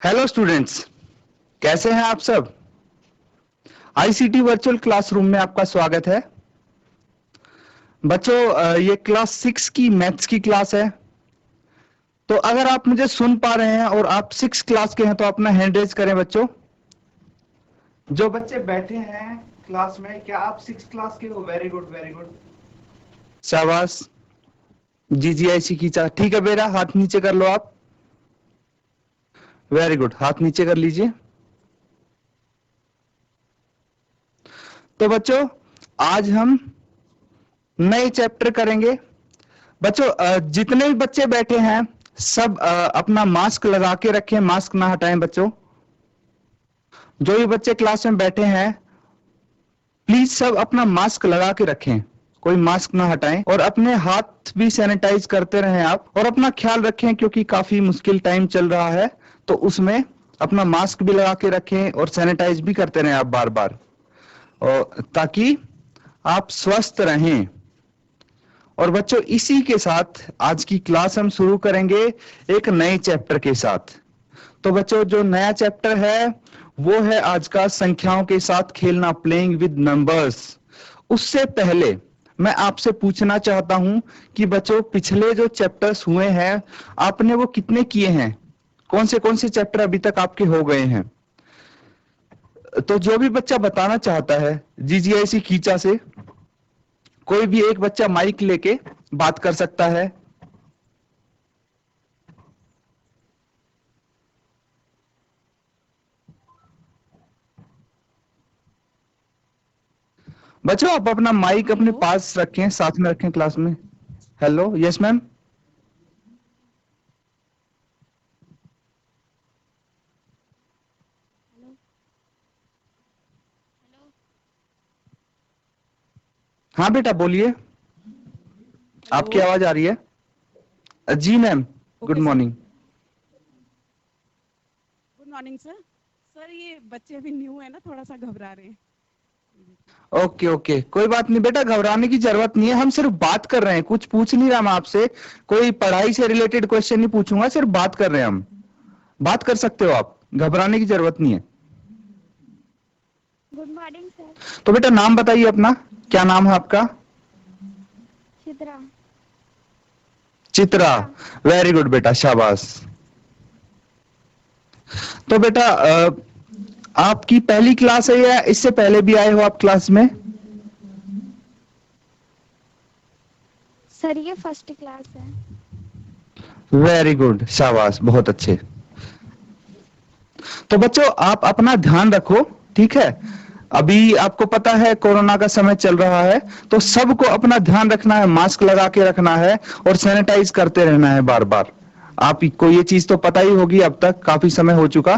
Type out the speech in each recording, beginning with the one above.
Hello students, कैसे हैं आप सब। आईसीटी वर्चुअल क्लासरूम में आपका स्वागत है। बच्चों, ये क्लास 6 की मैथ्स की क्लास है। तो अगर आप मुझे सुन पा रहे हैं और आप 6 क्लास के हैं तो अपना हैंड रेज करें बच्चों। जो बच्चे बैठे हैं क्लास में, क्या आप 6 क्लास के हो? वेरी गुड, वेरी गुड, शाबाश। जीजीआईसी खींचा, ठीक है बेटा, हाथ नीचे कर लो आप। वेरी गुड, हाथ नीचे कर लीजिए। तो बच्चों, आज हम नए चैप्टर करेंगे। बच्चों, जितने भी बच्चे बैठे हैं सब अपना मास्क लगा के रखें, मास्क ना हटाएं बच्चों। जो भी बच्चे क्लास में बैठे हैं प्लीज सब अपना मास्क लगा के रखें, कोई मास्क ना हटाएं, और अपने हाथ भी सैनिटाइज करते रहें आप, और अपना ख्याल रखें क्योंकि काफी मुश्किल टाइम चल रहा है। तो उसमें अपना मास्क भी लगा के रखें और सैनिटाइज भी करते रहें आप बार बार, और ताकि आप स्वस्थ रहें। और बच्चों, इसी के साथ आज की क्लास हम शुरू करेंगे एक नए चैप्टर के साथ। तो बच्चों, जो नया चैप्टर है वो है आज का संख्याओं के साथ खेलना, प्लेइंग विद नंबर्स। उससे पहले मैं आपसे पूछना चाहता हूं कि बच्चों, पिछले जो चैप्टर्स हुए हैं आपने वो कितने किए हैं? कौन से चैप्टर अभी तक आपके हो गए हैं? तो जो भी बच्चा बताना चाहता है जीजीआईसी खींचा से, कोई भी एक बच्चा माइक लेके बात कर सकता है। बच्चों, आप अपना माइक अपने हेलो। पास रखें, साथ में रखें क्लास में। Hello, yes ma'am. Hello. Hello. हाँ बेटा, बोलिए, हेलो। आपकी आवाज आ रही है। जी ma'am, good okay sir. Morning. Good morning sir. Sir ये बच्चे अभी न्यू है ना, थोड़ा सा घबरा रहे हैं। ओके ओके, कोई बात नहीं बेटा, घबराने की जरूरत नहीं है। हम सिर्फ बात कर रहे हैं, कुछ पूछ नहीं रहा मैं आपसे। कोई पढ़ाई से रिलेटेड क्वेश्चन नहीं पूछूंगा, सिर्फ बात कर रहे हैं हम। बात कर सकते हो आप, घबराने की जरूरत नहीं है। Good morning sir. तो बेटा, नाम बताइए अपना, क्या नाम है आपका? चित्रा। चित्रा। चित्रा। वेरी गुड बेटा, शाबाश। तो बेटा, आपकी पहली क्लास है या इससे पहले भी आए हो आप क्लास में? सर ये फर्स्ट क्लास है। वेरी गुड, शाबाश, बहुत अच्छे। तो बच्चों, आप अपना ध्यान रखो, ठीक है। अभी आपको पता है कोरोना का समय चल रहा है, तो सबको अपना ध्यान रखना है, मास्क लगा के रखना है और सैनिटाइज करते रहना है बार बार। आपको ये चीज तो पता ही होगी, अब तक काफी समय हो चुका।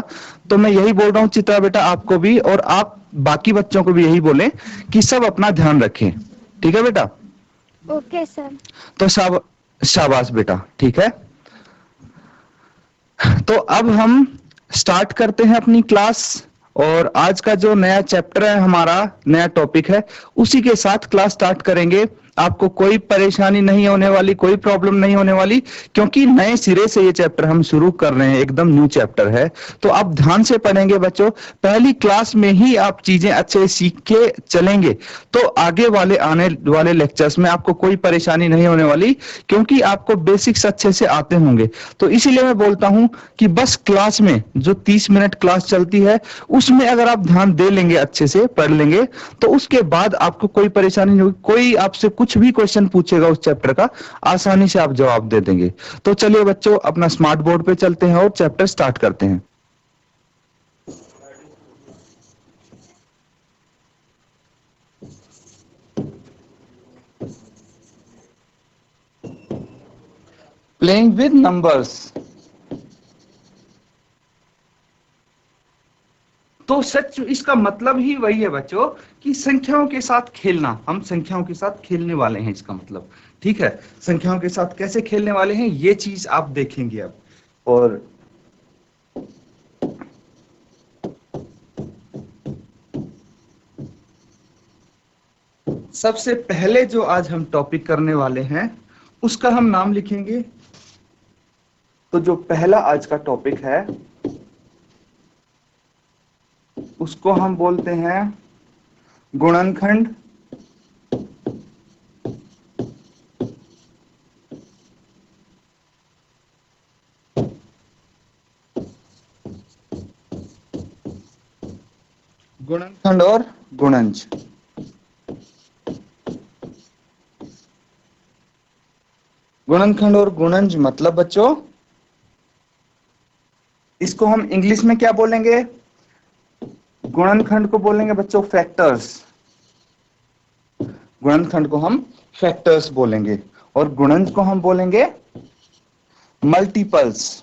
तो मैं यही बोल रहा हूँ चित्रा बेटा, आपको भी, और आप बाकी बच्चों को भी यही बोलें कि सब अपना ध्यान रखें, ठीक है बेटा। Okay sir. तो शाबाश बेटा, ठीक है। तो अब हम स्टार्ट करते हैं अपनी क्लास। और आज का जो नया चैप्टर है, हमारा नया टॉपिक है, उसी के साथ क्लास स्टार्ट करेंगे। आपको कोई परेशानी नहीं होने वाली, कोई प्रॉब्लम नहीं होने वाली, क्योंकि नए सिरे से ये चैप्टर हम शुरू कर रहे हैं, एकदम न्यू चैप्टर है। तो आप ध्यान से पढ़ेंगे बच्चों, पहली क्लास में ही आप चीजें अच्छे से सीख के चलेंगे तो आगे वाले आने वाले लेक्चर्स में आपको कोई परेशानी नहीं होने वाली, क्योंकि आपको बेसिक्स अच्छे से आते होंगे। तो इसीलिए मैं बोलता हूं कि बस क्लास में जो 30 मिनट क्लास चलती है उसमें अगर आप ध्यान दे लेंगे, अच्छे से पढ़ लेंगे, तो उसके बाद आपको कोई परेशानी नहीं होगी। कोई आपसे कुछ भी क्वेश्चन पूछेगा उस चैप्टर का, आसानी से आप जवाब दे देंगे। तो चलिए बच्चों, अपना स्मार्ट बोर्ड पे चलते हैं और चैप्टर स्टार्ट करते हैं। Playing with numbers. तो सच इसका मतलब ही वही है बच्चों कि संख्याओं के साथ खेलना, हम संख्याओं के साथ खेलने वाले हैं, इसका मतलब, ठीक है। संख्याओं के साथ कैसे खेलने वाले हैं ये चीज आप देखेंगे अब। और सबसे पहले जो आज हम टॉपिक करने वाले हैं उसका हम नाम लिखेंगे। तो जो पहला आज का टॉपिक है उसको हम बोलते हैं गुणनखंड। गुणनखंड और गुणज। गुणनखंड और गुणज मतलब बच्चों, इसको हम इंग्लिश में क्या बोलेंगे? गुणनखंड को बोलेंगे बच्चों फैक्टर्स। गुणनखंड को हम फैक्टर्स बोलेंगे और गुणज को हम बोलेंगे मल्टीपल्स।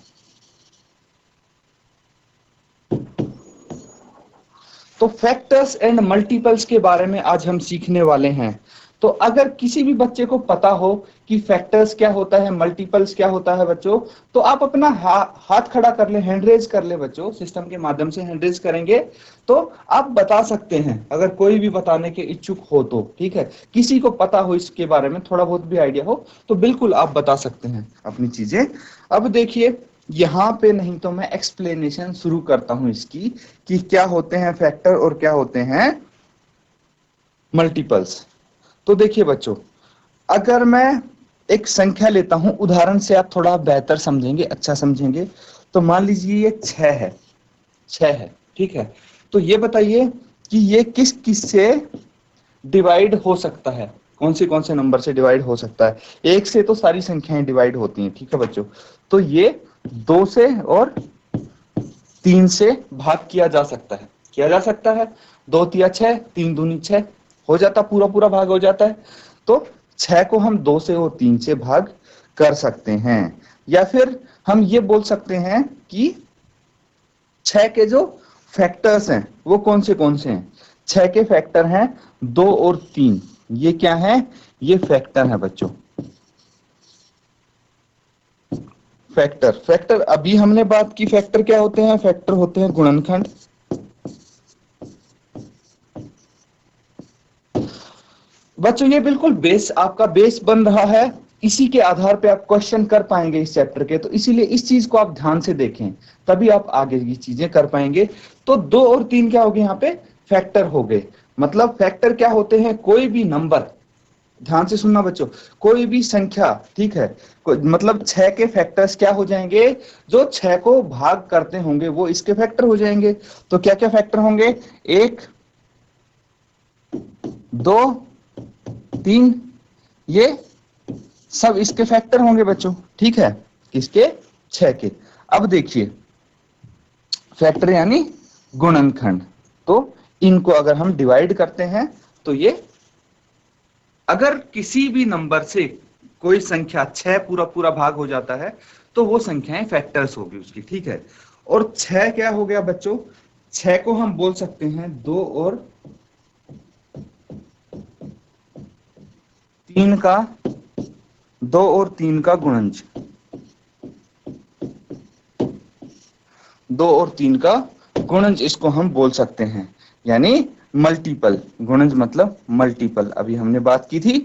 तो फैक्टर्स एंड मल्टीपल्स के बारे में आज हम सीखने वाले हैं। तो अगर किसी भी बच्चे को पता हो कि फैक्टर्स क्या होता है, मल्टीपल्स क्या होता है बच्चों, तो आप अपना हाथ खड़ा कर ले, हैंड रेज कर ले बच्चों। सिस्टम के माध्यम से हैंड रेज करेंगे तो आप बता सकते हैं, अगर कोई भी बताने के इच्छुक हो तो। ठीक है, किसी को पता हो इसके बारे में, थोड़ा बहुत भी आइडिया हो तो बिल्कुल आप बता सकते हैं अपनी चीजें। अब देखिए यहां पे, नहीं तो मैं एक्सप्लेनेशन शुरू करता हूं इसकी कि क्या होते हैं फैक्टर और क्या होते हैं मल्टीपल्स। तो देखिए बच्चों, अगर मैं एक संख्या लेता हूं, उदाहरण से आप थोड़ा बेहतर समझेंगे, अच्छा समझेंगे। तो मान लीजिए ये 6 है, 6 है, ठीक है। तो ये बताइए कि ये किस किस से डिवाइड हो सकता है, कौन से नंबर से डिवाइड हो सकता है? एक से तो सारी संख्याएं डिवाइड होती हैं, ठीक है बच्चों। तो ये 2 से और 3 से भाग किया जा सकता है, किया जा सकता है। 2 तिया 6, 3 दूनी 6 हो जाता, पूरा पूरा भाग हो जाता है। तो 6 को हम 2 से और 3 से भाग कर सकते हैं। या फिर हम ये बोल सकते हैं कि 6 के जो फैक्टर्स हैं वो कौन से हैं? 6 के फैक्टर हैं 2 और 3। ये क्या है? ये फैक्टर है बच्चों। फैक्टर, फैक्टर अभी हमने बात की, फैक्टर क्या होते हैं? फैक्टर होते हैं गुणनखंड। बच्चों ये बिल्कुल बेस, आपका बेस बन रहा है, इसी के आधार पे आप क्वेश्चन कर पाएंगे इस चैप्टर के। तो इसीलिए इस चीज को आप ध्यान से देखें, तभी आप आगे की चीजें कर पाएंगे। तो 2 और 3 क्या हो गए? यहाँ पे फैक्टर हो गए। मतलब फैक्टर क्या होते हैं? कोई भी नंबर, ध्यान से सुनना बच्चों, कोई भी संख्या, ठीक है, मतलब 6 के फैक्टर्स क्या हो जाएंगे? जो 6 को भाग करते होंगे वो इसके फैक्टर हो जाएंगे। तो क्या क्या फैक्टर होंगे? 1, 2, 3, ये सब इसके फैक्टर होंगे बच्चों, ठीक है, किसके? 6 के। अब देखिए फैक्टर यानी गुणनखंड। तो इनको अगर हम डिवाइड करते हैं तो ये, अगर किसी भी नंबर से कोई संख्या 6 पूरा पूरा भाग हो जाता है तो वो संख्याएं फैक्टर्स होगी उसकी, ठीक है। और 6 क्या हो गया बच्चों? 6 को हम बोल सकते हैं 2 और 3 का, 2 और 3 का गुणज, 2 और 3 का गुणज इसको हम बोल सकते हैं, यानी मल्टीपल। गुणज मतलब मल्टीपल, अभी हमने बात की थी।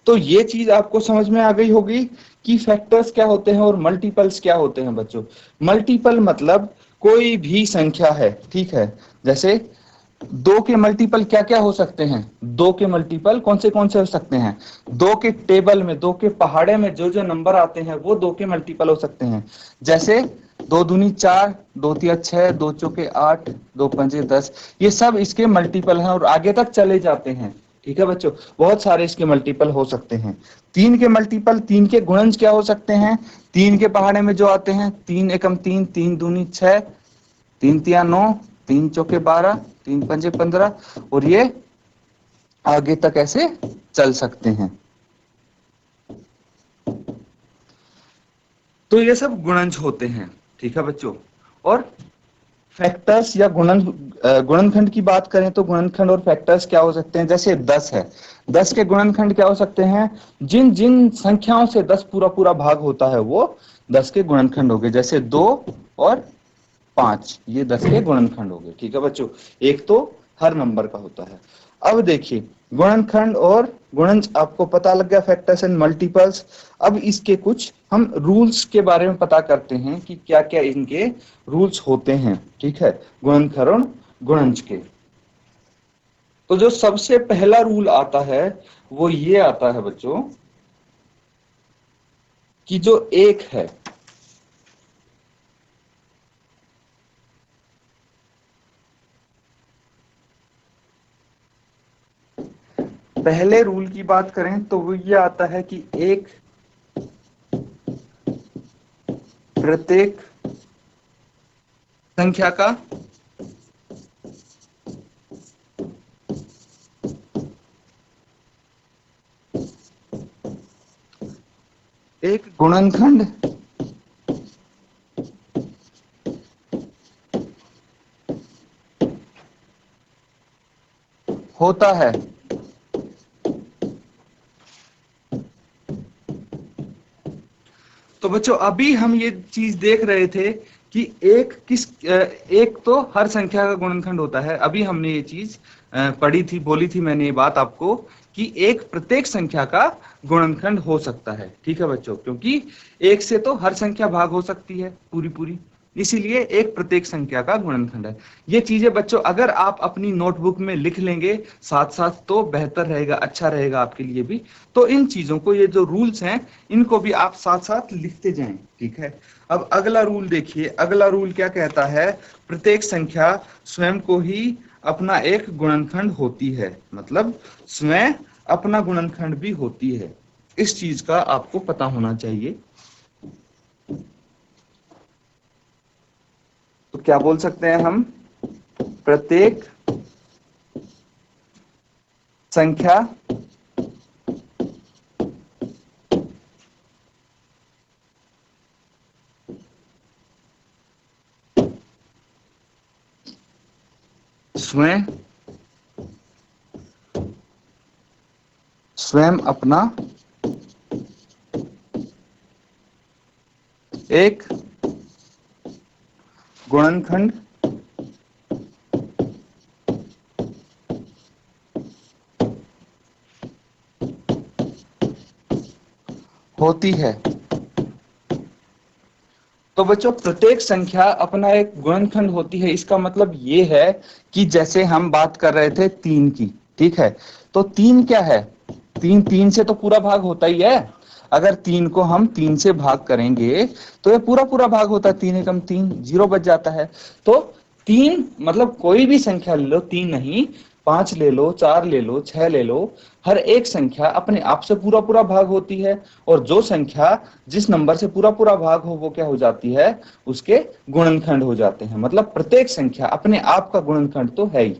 तो ये चीज आपको समझ में आ गई होगी कि फैक्टर्स क्या होते हैं और मल्टीपल्स क्या होते हैं बच्चों। मल्टीपल मतलब कोई भी संख्या है, ठीक है। जैसे 2 के मल्टीपल क्या क्या हो सकते हैं? 2 के मल्टीपल कौन से हो सकते हैं? 2 के टेबल में, 2 के पहाड़े में जो जो नंबर आते हैं वो 2 के मल्टीपल हो सकते हैं। जैसे 2 दूनी 4, 2 तिया 6, 2 चौके 8, 2 पंजे 10, ये सब इसके मल्टीपल हैं और आगे तक चले जाते हैं, ठीक है बच्चों। बहुत सारे इसके मल्टीपल हो सकते हैं। 3 के मल्टीपल, 3 के गुणज क्या हो सकते हैं? 3 के पहाड़े में जो आते हैं, 3 एकम 3, 3 दूनी 6, 3 तिया 9, 3 चौके 12, 3 पंजे 15, और ये आगे तक ऐसे चल सकते हैं। तो ये सब गुणज होते हैं, ठीक है बच्चों। और फैक्टर्स या गुणनखंड की बात करें तो गुणनखंड और फैक्टर्स क्या हो सकते हैं? जैसे 10 है, 10 के गुणनखंड क्या हो सकते हैं? जिन जिन संख्याओं से 10 पूरा पूरा भाग होता है वो 10 के गुणनखंड हो गए। जैसे 2 और 5, ये 10 के गुणनखंड हो गए, ठीक है बच्चों। एक तो हर नंबर का होता है। अब देखिए, गुणनखंड और गुणज आपको पता लग गया, फैक्टर्स एंड मल्टीपल्स। अब इसके कुछ हम रूल्स के बारे में पता करते हैं कि क्या क्या इनके रूल्स होते हैं। ठीक है, गुणनखंड और गुणज के। तो जो सबसे पहला रूल आता है वो ये आता है बच्चों कि जो एक है, पहले रूल की बात करें तो वो ये आता है कि एक प्रत्येक संख्या का एक गुणनखंड होता है। तो बच्चों अभी हम ये चीज देख रहे थे कि एक तो हर संख्या का गुणनखंड होता है। अभी हमने ये चीज पढ़ी थी, बोली थी मैंने ये बात आपको कि एक प्रत्येक संख्या का गुणनखंड हो सकता है। ठीक है बच्चों, क्योंकि एक से तो हर संख्या भाग हो सकती है पूरी पूरी, इसीलिए एक प्रत्येक संख्या का गुणनखंड है। ये चीजें बच्चों अगर आप अपनी नोटबुक में लिख लेंगे साथ साथ तो बेहतर रहेगा, अच्छा रहेगा आपके लिए भी। तो इन चीजों को, ये जो रूल्स हैं, इनको भी आप साथ साथ लिखते जाएं। ठीक है, अब अगला रूल देखिए, अगला रूल क्या कहता है, प्रत्येक संख्या स्वयं को ही अपना एक गुणनखंड होती है। मतलब स्वयं अपना गुणनखंड भी होती है। इस चीज का आपको पता होना चाहिए। तो क्या बोल सकते हैं हम, प्रत्येक संख्या स्वयं स्वयं अपना एक गुणनखंड होती है। तो बच्चों प्रत्येक संख्या अपना एक गुणनखंड होती है, इसका मतलब ये है कि जैसे हम बात कर रहे थे तीन की, ठीक है, तो तीन क्या है, तीन तीन से तो पूरा भाग होता ही है। अगर तीन को हम तीन से भाग करेंगे तो ये पूरा पूरा भाग होता है, तीन एकम तीन, जीरो बच जाता है। तो तीन मतलब कोई भी संख्या ले लो, तीन नहीं, पांच ले लो, चार ले लो, छह ले लो, हर एक संख्या अपने आप से पूरा पूरा भाग होती है। और जो संख्या जिस नंबर से पूरा पूरा भाग हो वो क्या हो जाती है, उसके गुणनखंड हो जाते हैं। मतलब प्रत्येक संख्या अपने आप का गुणनखंड तो है ही।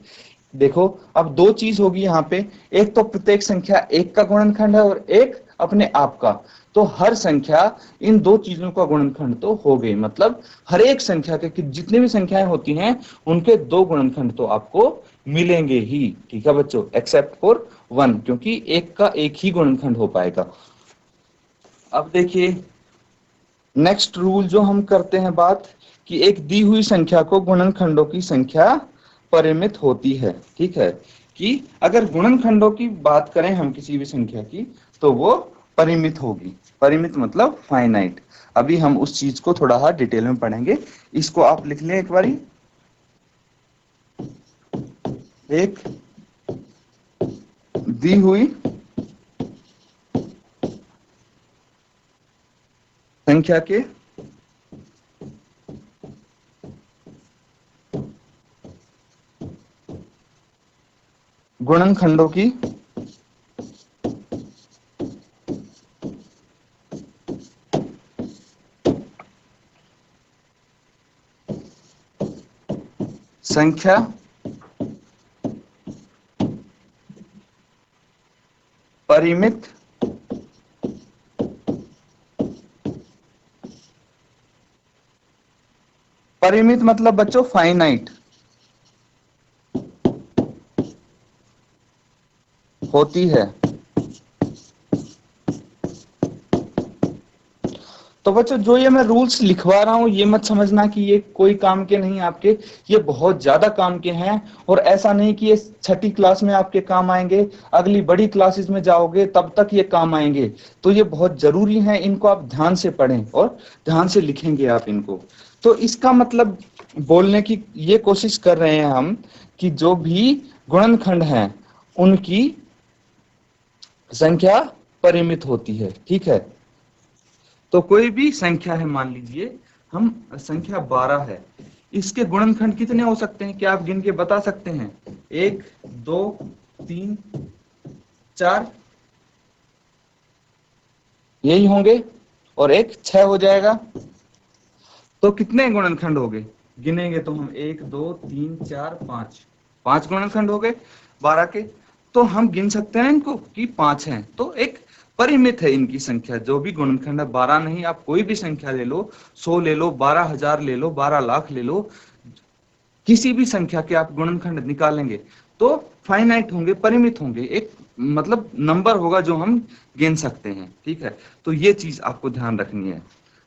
देखो अब दो चीज होगी यहाँ पे, एक तो प्रत्येक संख्या एक का गुणनखंड है और एक अपने आप का। तो हर संख्या इन दो चीजों का गुणनखंड तो हो गई। मतलब हर एक संख्या के जितनी भी संख्याएं होती हैं उनके दो गुणनखंड तो आपको मिलेंगे ही। ठीक है बच्चों, एक्सेप्ट फॉर वन, क्योंकि एक का एक ही गुणनखंड हो पाएगा। अब देखिए नेक्स्ट रूल जो हम करते हैं बात, कि एक दी हुई संख्या को गुणनखंडों की संख्या परिमित होती है। ठीक है, कि अगर गुणनखंडों की बात करें हम किसी भी संख्या की तो वो परिमित होगी। परिमित मतलब फाइनाइट। अभी हम उस चीज को थोड़ा सा डिटेल में पढ़ेंगे। इसको आप लिख लें एक बारी, एक दी हुई संख्या के गुणनखंडों की संख्या परिमित परिमित मतलब बच्चों फाइनाइट होती है। तो बच्चों जो ये मैं रूल्स लिखवा रहा हूँ ये मत समझना कि ये कोई काम के नहीं आपके, ये बहुत ज्यादा काम के हैं। और ऐसा नहीं कि ये छठी क्लास में आपके काम आएंगे, अगली बड़ी क्लासेस में जाओगे तब तक ये काम आएंगे। तो ये बहुत जरूरी है, इनको आप ध्यान से पढ़ें और ध्यान से लिखेंगे आप इनको। तो इसका मतलब बोलने की ये कोशिश कर रहे हैं हम कि जो भी गुणनखंड हैं उनकी संख्या परिमित होती है, ठीक है। तो कोई भी संख्या है, मान लीजिए हम संख्या 12 है, इसके गुणनखंड कितने हो सकते हैं, क्या आप गिन के बता सकते हैं? 1 2 3 4 यही होंगे, और एक 6 हो जाएगा। तो कितने गुणनखंड हो गए? गिनेंगे तो हम 1 2 3 4 5, 5 गुणनखंड हो गए 12 के। तो हम गिन सकते हैं इनको कि 5 हैं। तो एक परिमित है इनकी संख्या, जो भी गुणनखंड है। 12 नहीं, आप कोई भी संख्या ले लो, 100 ले लो, 12,000 ले लो, 12 लाख ले लो, किसी भी संख्या के आप गुणनखंड निकालेंगे तो फाइनाइट होंगे, परिमित होंगे, एक मतलब नंबर होगा जो हम गिन सकते हैं, ठीक है। तो ये चीज आपको ध्यान रखनी है।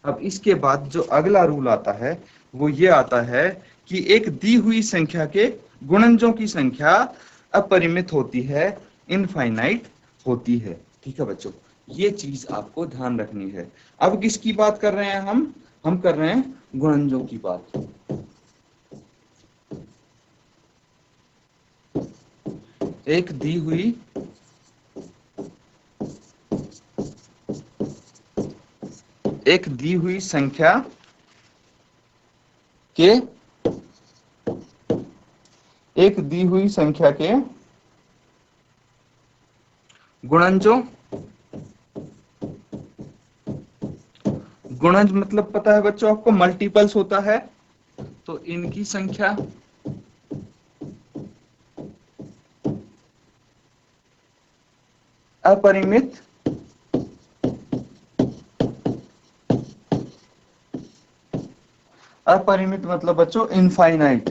अब इसके बाद जो अगला रूल आता है वो ये आता है कि एक दी हुई संख्या के गुणनजों की संख्या अपरिमित होती है, इनफाइनाइट होती है, ठीक है बच्चों। ये चीज आपको ध्यान रखनी है। अब किसकी बात कर रहे हैं हम कर रहे हैं गुणनजों की बात। एक दी हुई संख्या के गुणनजों, गुणज मतलब पता है बच्चों आपको, मल्टीपल्स होता है। तो इनकी संख्या अपरिमित मतलब बच्चों इनफाइनाइट।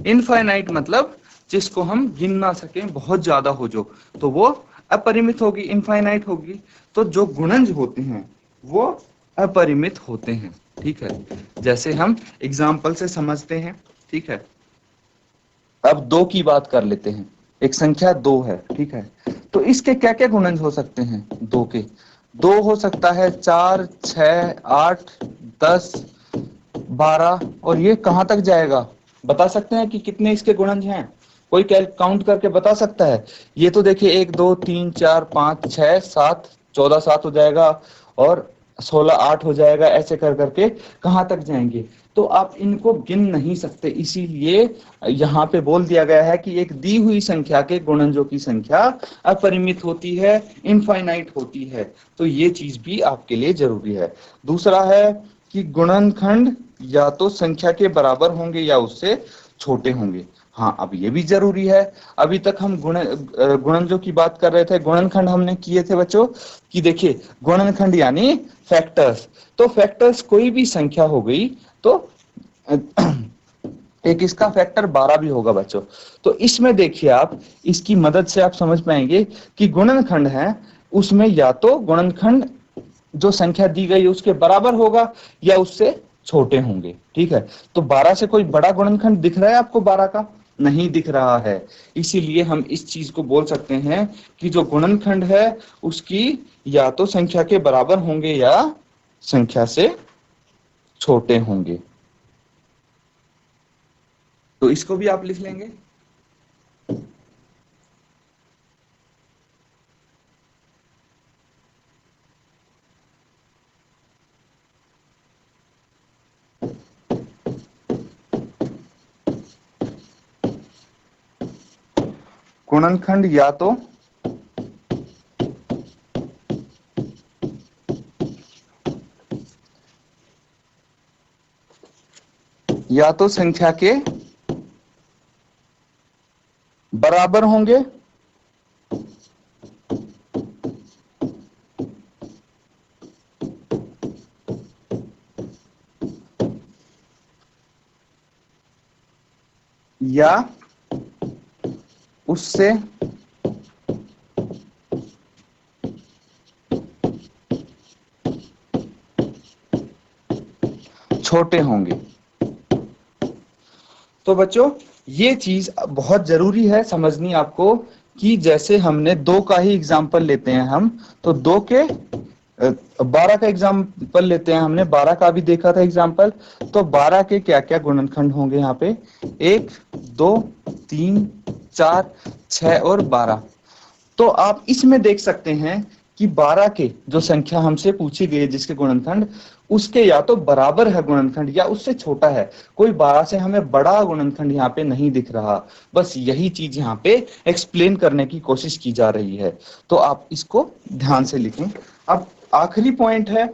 इनफाइनाइट मतलब जिसको हम गिन ना सकें, बहुत ज्यादा हो जो, तो वो अपरिमित होगी, इनफाइनाइट होगी। तो जो गुणज होते हैं वो अपरिमित होते हैं, ठीक है। जैसे हम एग्जाम्पल से समझते हैं, ठीक है। अब 2 की बात कर लेते हैं। एक संख्या 2 है, ठीक है। तो इसके क्या क्या गुणज हो सकते हैं 2 के? 2 हो सकता है 4 6 8 10 12, और ये कहां तक जाएगा? बता सकते हैं कि कितने इसके गुणज हैं? कोई काउंट करके बता सकता है? ये तो देखिए 1 2 3 4 5 6 7, 14 7 हो जाएगा, और 16 8 हो जाएगा, ऐसे कर करके कहां तक जाएंगे? तो आप इनको गिन नहीं सकते, इसीलिए यहाँ पे बोल दिया गया है कि एक दी हुई संख्या के गुणनजों की संख्या अपरिमित होती है, इनफाइनाइट होती है। तो ये चीज भी आपके लिए जरूरी है। दूसरा है कि गुणनखंड या तो संख्या के बराबर होंगे या उससे छोटे होंगे। हाँ, अब ये भी जरूरी है। अभी तक हम गुणनजों की बात कर रहे थे, गुणनखंड हमने किए थे बच्चों कि देखिए गुणनखंड यानी फैक्टर्स। तो फैक्टर्स कोई भी संख्या हो गई तो एक इसका फैक्टर 12 भी होगा बच्चों। तो इसमें देखिए आप, इसकी मदद से आप समझ पाएंगे कि गुणनखंड है उसमें या तो गुणनखंड जो संख्या दी गई उसके बराबर होगा या उससे छोटे होंगे, ठीक है। तो 12 से कोई बड़ा गुणनखंड दिख रहा है आपको? 12 का नहीं दिख रहा है, इसीलिए हम इस चीज को बोल सकते हैं कि जो गुणनखंड है उसकी या तो संख्या के बराबर होंगे या संख्या से छोटे होंगे। तो इसको भी आप लिख लेंगे। गुणनखंड या तो संख्या के बराबर होंगे या उससे छोटे होंगे। तो बच्चों ये चीज बहुत जरूरी है समझनी आपको कि जैसे हमने दो का ही एग्जाम्पल लेते हैं हम, तो दो के 12 का एग्जाम्पल लेते हैं, हमने 12 का भी देखा था एग्जाम्पल। तो 12 के क्या क्या गुणनखंड होंगे यहाँ पे, 1 2 3 4 6 और 12। तो आप इसमें देख सकते हैं कि 12 के जो संख्या हमसे पूछी गई है जिसके गुणनखंड, उसके या तो बराबर है गुणनखंड या उससे छोटा है। कोई 12 से हमें बड़ा गुणनखंड यहाँ पे नहीं दिख रहा। बस यही चीज यहाँ पे एक्सप्लेन करने की कोशिश की जा रही है। तो आप इसको ध्यान से लिखें। अब आखिरी पॉइंट है,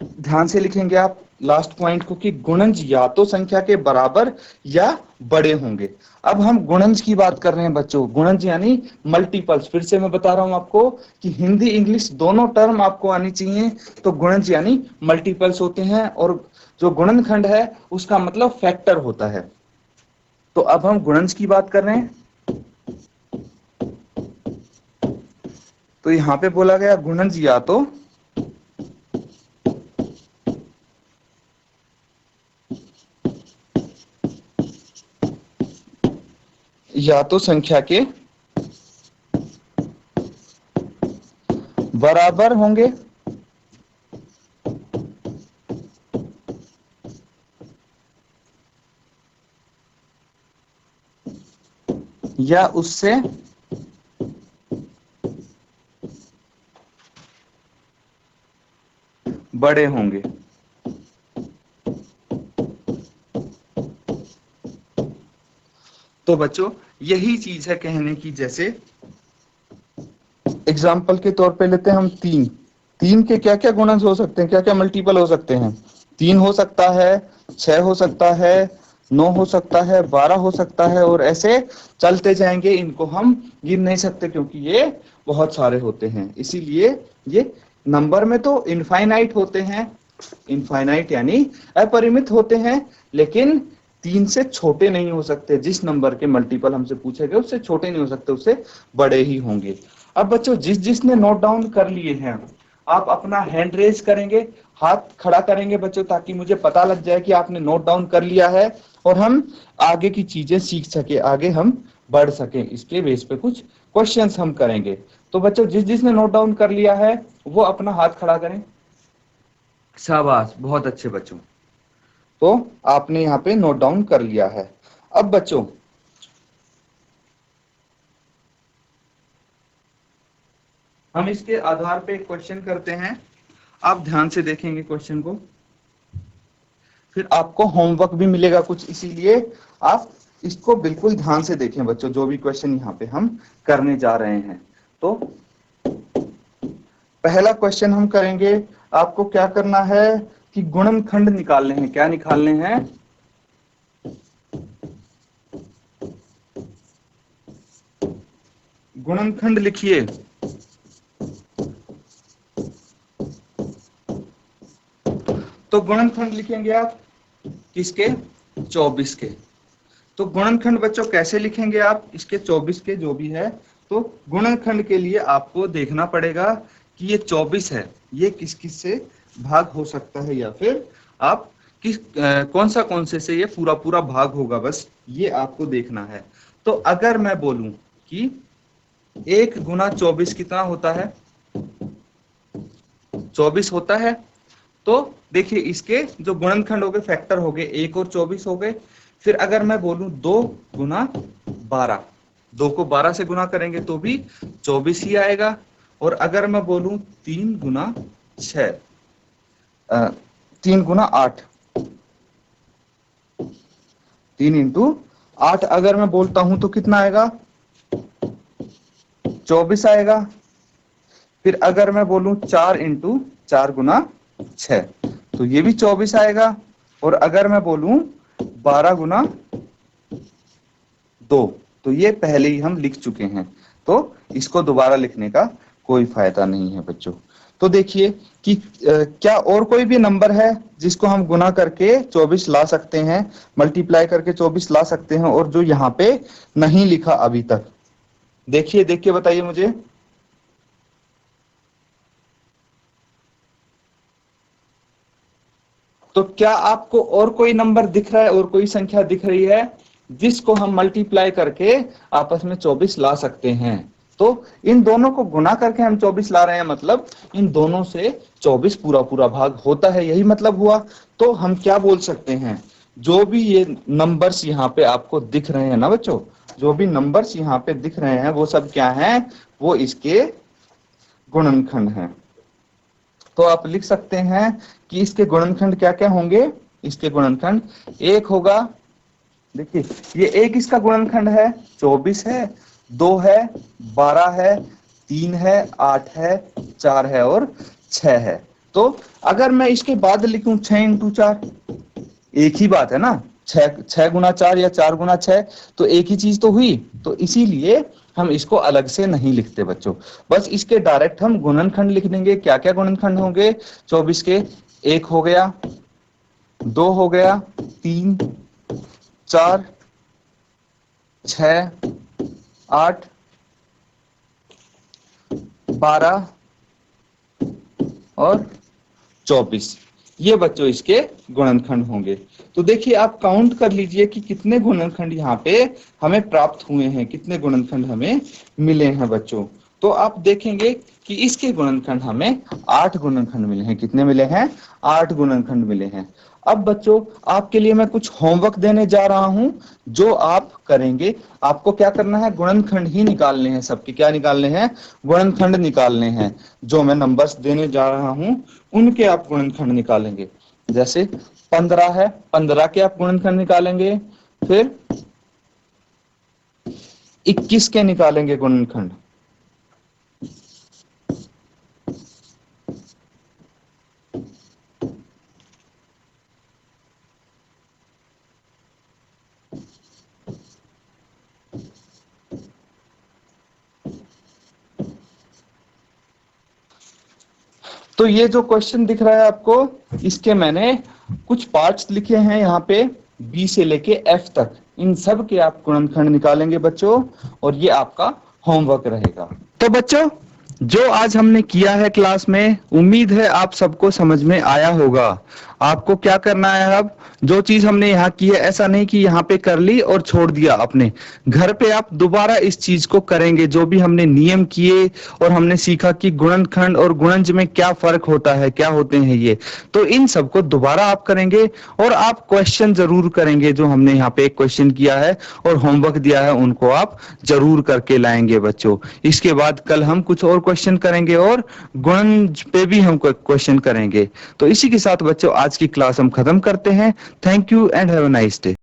ध्यान से लिखेंगे आप लास्ट पॉइंट को, कि गुणज या तो संख्या के बराबर या बड़े होंगे। अब हम गुणज की बात कर रहे हैं बच्चों, गुणज यानी मल्टीपल्स। फिर से मैं बता रहा हूं आपको कि हिंदी इंग्लिश दोनों टर्म आपको आनी चाहिए। तो गुणज यानी मल्टीपल्स होते हैं, और जो गुणनखंड है उसका मतलब फैक्टर होता है। तो अब हम गुणज की बात कर रहे हैं। तो यहां पे बोला गया गुणज या तो संख्या के बराबर होंगे या उससे बड़े होंगे। तो बच्चों यही चीज है कहने की। जैसे एग्जाम्पल के तौर पे लेते हैं हम 3। 3 के क्या क्या गुणज हो सकते हैं, क्या क्या मल्टीपल हो सकते हैं? 3 हो सकता है, 6 हो सकता है, 9 हो सकता है, 12 हो सकता है, और ऐसे चलते जाएंगे। इनको हम गिन नहीं सकते क्योंकि ये बहुत सारे होते हैं। इसीलिए ये नंबर में तो इनफाइनाइट होते हैं, इनफाइनाइट यानी अपरिमित होते हैं, लेकिन 3 से छोटे नहीं हो सकते। जिस नंबर के मल्टीपल हमसे पूछे गए उससे छोटे नहीं हो सकते, उससे बड़े ही होंगे। अब बच्चों जिसने नोट डाउन कर लिए हैं, आप अपना हैंड रेज करेंगे, हाथ खड़ा करेंगे बच्चों, ताकि मुझे पता लग जाए कि आपने नोट डाउन कर लिया है और हम आगे की चीजें सीख सके, आगे हम बढ़ सके। इसके बेस पे कुछ क्वेश्चंस हम करेंगे। तो बच्चों जिसने नोट डाउन कर लिया है वो अपना हाथ खड़ा करें। शाबाश, बहुत अच्छे बच्चों। तो आपने यहाँ पे नोट डाउन कर लिया है। अब बच्चों हम इसके आधार पे क्वेश्चन करते हैं। आप ध्यान से देखेंगे क्वेश्चन को, फिर आपको होमवर्क भी मिलेगा कुछ, इसीलिए आप इसको बिल्कुल ध्यान से देखें बच्चों, जो भी क्वेश्चन यहाँ पे हम करने जा रहे हैं। तो पहला क्वेश्चन हम करेंगे। आपको क्या करना है कि गुणनखंड निकालने हैं। क्या निकालने हैं? गुणनखंड लिखिए। तो गुणनखंड लिखेंगे आप किसके? 24 के। तो गुणनखंड बच्चों कैसे लिखेंगे आप इसके? 24 के जो भी है। तो गुणनखंड के लिए आपको देखना पड़ेगा कि ये 24 है, ये किस किस से भाग हो सकता है, या फिर आप कौन से ये पूरा पूरा भाग होगा, बस ये आपको देखना है। तो अगर मैं बोलूं कि 1 गुना 24 कितना होता है? 24 होता है। तो देखिए इसके जो गुणनखंड हो गए, फैक्टर हो गए, 1 और 24 हो गए। फिर अगर मैं बोलूं 2 गुना 12, 2 को 12 से गुना करेंगे तो भी 24 ही आएगा। और अगर मैं बोलूं 3 गुना 6, 3 गुना 8, 3 इंटू 8 अगर मैं बोलता हूं तो कितना आएगा? 24 आएगा। फिर अगर मैं बोलूं 4 इंटू 4 गुना 6, तो ये भी 24 आएगा। और अगर मैं बोलूं 12 गुना 2, तो ये पहले ही हम लिख चुके हैं, तो इसको दोबारा लिखने का कोई फायदा नहीं है बच्चों। तो देखिए कि क्या और कोई भी नंबर है जिसको हम गुना करके 24 ला सकते हैं, मल्टीप्लाई करके 24 ला सकते हैं, और जो यहाँ पे नहीं लिखा अभी तक? देखिए, देख के बताइए मुझे। तो क्या आपको और कोई नंबर दिख रहा है, और कोई संख्या दिख रही है जिसको हम मल्टीप्लाई करके आपस में 24 ला सकते हैं? तो इन दोनों को गुना करके हम 24 ला रहे हैं, मतलब इन दोनों से 24 पूरा पूरा भाग होता है, यही मतलब हुआ। तो हम क्या बोल सकते हैं, जो भी ये नंबर्स यहाँ पे आपको दिख रहे हैं ना बच्चों, जो भी नंबर्स यहाँ पे दिख रहे हैं वो सब क्या हैं, वो इसके गुणनखंड हैं। तो आप लिख सकते हैं कि इसके गुणनखंड क्या क्या होंगे। इसके गुणनखंड एक होगा, देखिए ये एक इसका गुणनखंड है 24 है, 2 है, 12 है, 3 है, 8 है, 4 है और 6 है। तो अगर मैं इसके बाद लिखूं 6 इंटू 4, एक ही बात है ना, 6 गुना 4 या 4 गुना 6, तो एक ही चीज तो हुई। तो इसीलिए हम इसको अलग से नहीं लिखते बच्चों, बस इसके डायरेक्ट हम गुणनखंड लिख देंगे। क्या क्या गुणनखंड होंगे 24 के? एक हो गया, 2 हो गया, 3, 4, 6, 8, 12 और 24, ये बच्चों इसके गुणनखंड होंगे। तो देखिए आप काउंट कर लीजिए कि कितने गुणनखंड यहाँ पे हमें प्राप्त हुए हैं, कितने गुणनखंड हमें मिले हैं बच्चों। तो आप देखेंगे कि इसके गुणनखंड हमें 8 गुणनखंड मिले हैं। कितने मिले हैं? 8 गुणनखंड मिले हैं। अब बच्चों आपके लिए मैं कुछ होमवर्क देने जा रहा हूं जो आप करेंगे। आपको क्या करना है, गुणनखंड ही निकालने हैं सबके। क्या निकालने हैं? गुणनखंड निकालने हैं। जो मैं नंबर्स देने जा रहा हूं उनके आप गुणनखंड निकालेंगे। जैसे 15 है, 15 के आप गुणनखंड निकालेंगे। फिर 21 के निकालेंगे गुणनखंड। तो ये जो क्वेश्चन दिख रहा है आपको, इसके मैंने कुछ पार्ट्स लिखे हैं यहाँ पे, बी से लेके एफ तक। इन सब के आप गुणनखंड निकालेंगे बच्चों, और ये आपका होमवर्क रहेगा। तो बच्चों जो आज हमने किया है क्लास में, उम्मीद है आप सबको समझ में आया होगा। आपको क्या करना है, अब जो चीज हमने यहाँ की है, ऐसा नहीं कि यहाँ पे कर ली और छोड़ दिया। अपने घर पे आप दोबारा इस चीज को करेंगे, जो भी हमने नियम किए और हमने सीखा कि गुणनखंड और गुणज में क्या फर्क होता है, क्या होते हैं ये। तो इन सबको दोबारा आप करेंगे और आप क्वेश्चन जरूर करेंगे। जो हमने यहाँ पे एक क्वेश्चन किया है और होमवर्क दिया है, उनको आप जरूर करके लाएंगे बच्चों। इसके बाद कल हम कुछ और क्वेश्चन करेंगे और गुणज पे भी हम क्वेश्चन करेंगे। तो इसी के साथ बच्चों आज की क्लास हम खत्म करते हैं। Thank you and have a nice day.